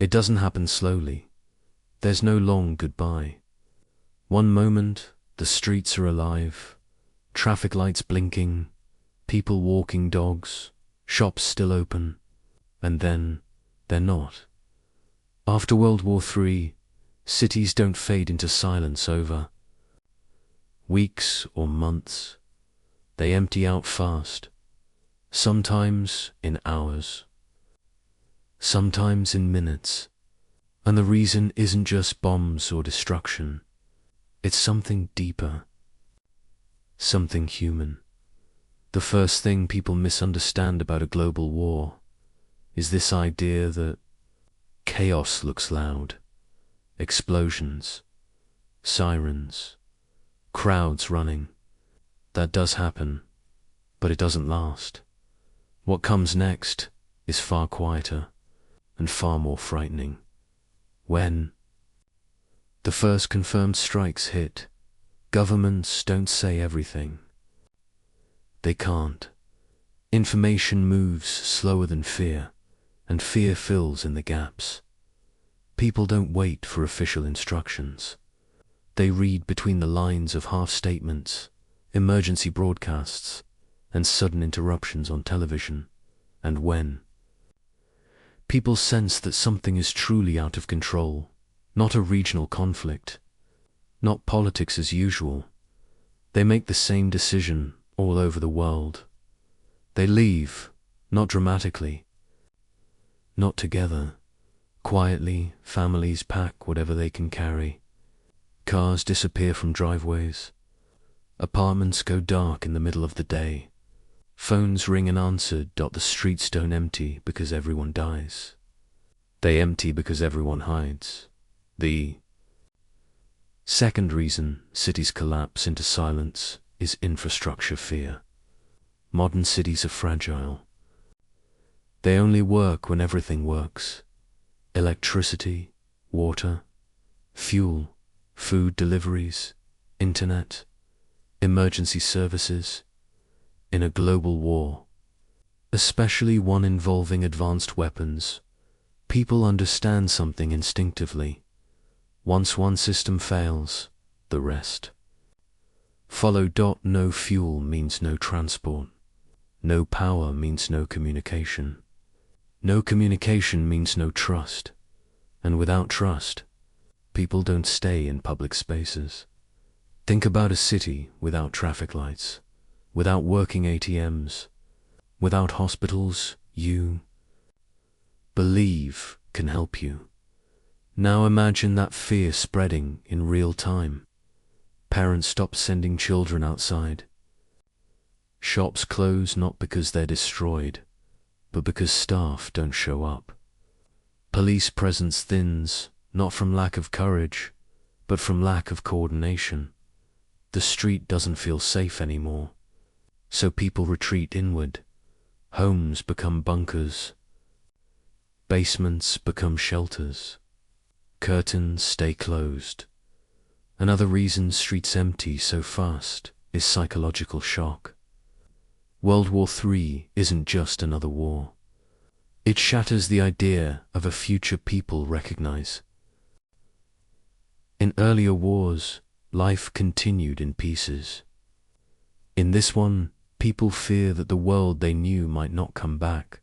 It doesn't happen slowly. There's no long goodbye. One moment, the streets are alive, traffic lights blinking, people walking dogs, shops still open, and then they're not. After World War III, cities don't fade into silence over weeks or months. They empty out fast, sometimes in hours, sometimes in minutes. And the reason isn't just bombs or destruction. It's something deeper, something human. The first thing people misunderstand about a global war is this idea that chaos looks loud. Explosions, sirens, crowds running. That does happen, but it doesn't last. What comes next is far quieter and far more frightening. When the first confirmed strikes hit, governments don't say everything. They can't. Information moves slower than fear, and fear fills in the gaps. People don't wait for official instructions. They read between the lines of half-statements, emergency broadcasts, and sudden interruptions on television. And when people sense that something is truly out of control, not a regional conflict, not politics as usual, they make the same decision all over the world. They leave, not dramatically, not together. Quietly, families pack whatever they can carry. Cars disappear from driveways. Apartments go dark in the middle of the day. Phones ring unanswered. The streets don't empty because everyone dies. They empty because everyone hides. The second reason cities collapse into silence is infrastructure fear. Modern cities are fragile. They only work when everything works. Electricity, water, fuel, food deliveries, internet, emergency services. In a global war, especially one involving advanced weapons, people understand something instinctively. Once one system fails, the rest follow. No fuel means no transport. No power means no communication. No communication means no trust. And without trust, people don't stay in public spaces. Think about a city without traffic lights, without working ATMs, without hospitals. You believe can help you. Now imagine that fear spreading in real time. Parents stop sending children outside. Shops close not because they're destroyed, but because staff don't show up. Police presence thins, not from lack of courage, but from lack of coordination. The street doesn't feel safe anymore, so people retreat inward. Homes become bunkers. Basements become shelters. Curtains stay closed. Another reason streets empty so fast is psychological shock. World War III isn't just another war. It shatters the idea of a future people recognize. In earlier wars, life continued in pieces. In this one, people fear that the world they knew might not come back.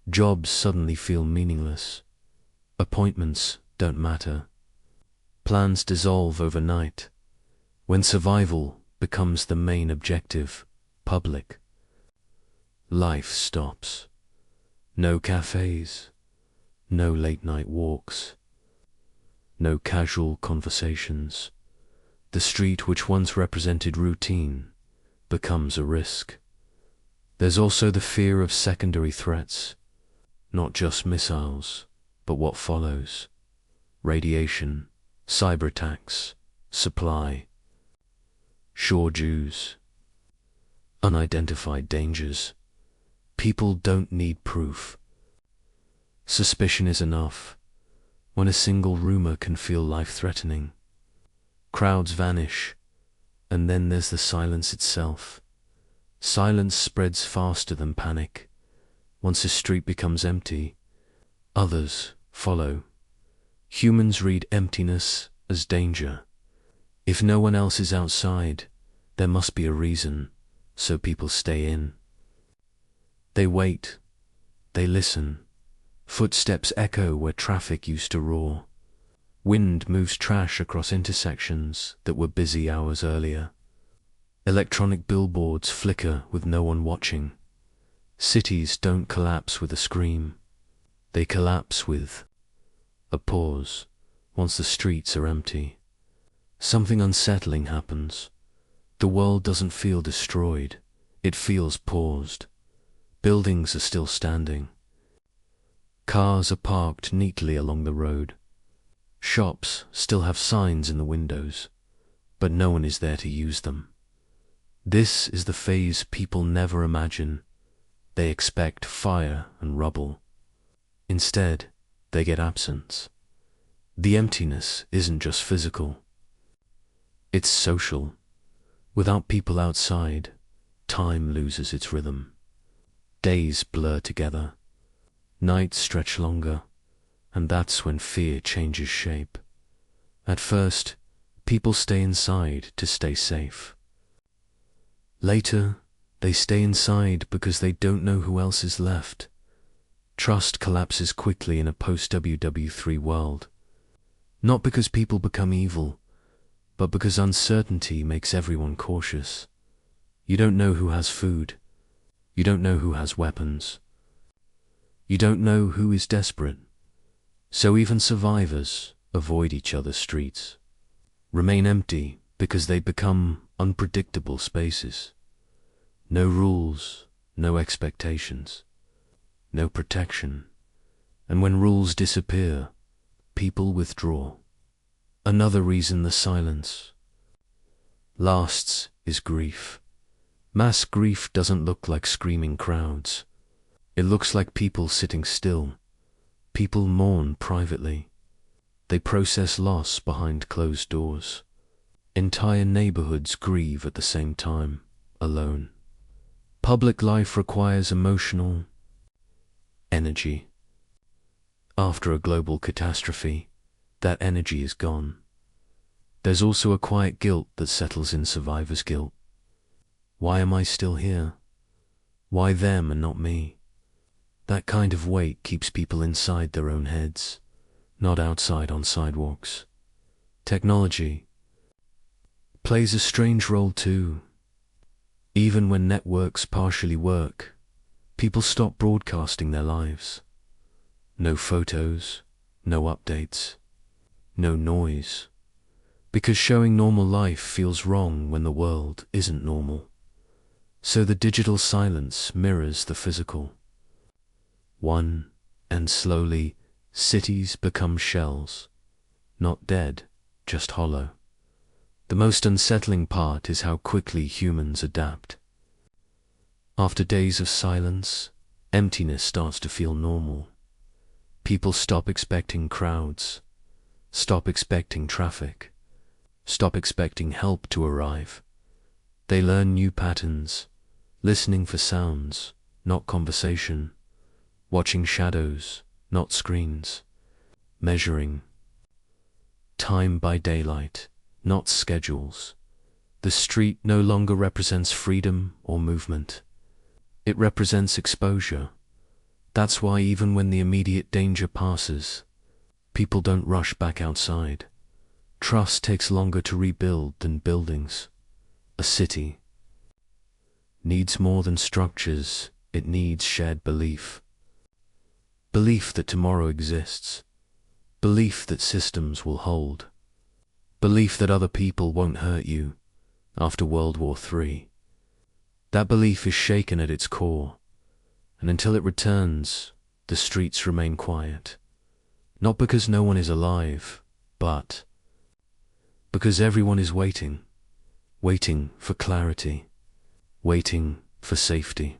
Jobs suddenly feel meaningless. Appointments don't matter. Plans dissolve overnight. When survival becomes the main objective, public life stops. No cafes, no late-night walks, no casual conversations. The street which once represented routine becomes a risk. There's also the fear of secondary threats, not just missiles, but what follows. Radiation, cyber attacks, supply, shore Jews, unidentified dangers. People don't need proof. Suspicion is enough. When a single rumor can feel life-threatening, crowds vanish, and then there's the silence itself. Silence spreads faster than panic. Once a street becomes empty, others follow. Humans read emptiness as danger. If no one else is outside, there must be a reason, so people stay in. They wait. They listen. Footsteps echo where traffic used to roar. Wind moves trash across intersections that were busy hours earlier. Electronic billboards flicker with no one watching. Cities don't collapse with a scream. They collapse with a pause once the streets are empty. Something unsettling happens. The world doesn't feel destroyed. It feels paused. Buildings are still standing. Cars are parked neatly along the road. Shops still have signs in the windows, but no one is there to use them. This is the phase people never imagine. They expect fire and rubble. Instead, they get absence. The emptiness isn't just physical. It's social. Without people outside, time loses its rhythm. Days blur together. Nights stretch longer, and that's when fear changes shape. At first, people stay inside to stay safe. Later, they stay inside because they don't know who else is left. Trust collapses quickly in a post-WW3 world. Not because people become evil, but because uncertainty makes everyone cautious. You don't know who has food. You don't know who has weapons. You don't know who is desperate. So even survivors avoid each other's streets, remain empty because they become unpredictable spaces. No rules, no expectations, no protection. And when rules disappear, people withdraw. Another reason the silence lasts is grief. Mass grief doesn't look like screaming crowds. It looks like people sitting still. People mourn privately. They process loss behind closed doors. Entire neighborhoods grieve at the same time, alone. Public life requires emotional energy. After a global catastrophe, that energy is gone. There's also a quiet guilt that settles in survivor's guilt. Why am I still here? Why them and not me? That kind of weight keeps people inside their own heads, not outside on sidewalks. Technology plays a strange role too. Even when networks partially work, people stop broadcasting their lives. No photos, no updates, no noise. Because showing normal life feels wrong when the world isn't normal. So the digital silence mirrors the physical. And slowly, cities become shells. Not dead, just hollow. The most unsettling part is how quickly humans adapt. After days of silence, emptiness starts to feel normal. People stop expecting crowds, stop expecting traffic, stop expecting help to arrive. They learn new patterns, listening for sounds, not conversation, watching shadows, not screens, measuring time by daylight, not schedules. The street no longer represents freedom or movement. It represents exposure. That's why even when the immediate danger passes, people don't rush back outside. Trust takes longer to rebuild than buildings. A city needs more than structures, it needs shared belief. Belief that tomorrow exists. Belief that systems will hold. Belief that other people won't hurt you after World War III. That belief is shaken at its core, and until it returns, the streets remain quiet. Not because no one is alive, but because everyone is waiting. Waiting for clarity. Waiting for safety.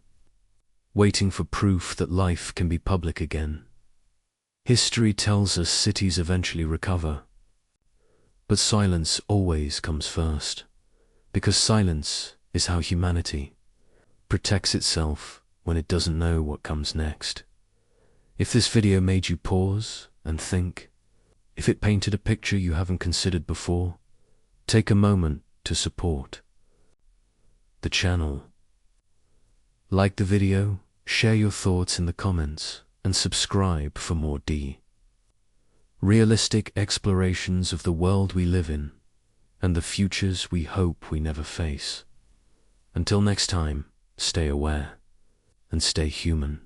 Waiting for proof that life can be public again. History tells us cities eventually recover. But silence always comes first, because silence is how humanity protects itself when it doesn't know what comes next. If this video made you pause and think. If it painted a picture you haven't considered before, take a moment to support the channel. Like the video, share your thoughts in the comments, and subscribe for more realistic explorations of the world we live in and the futures we hope we never face. Until next time, stay aware and stay human.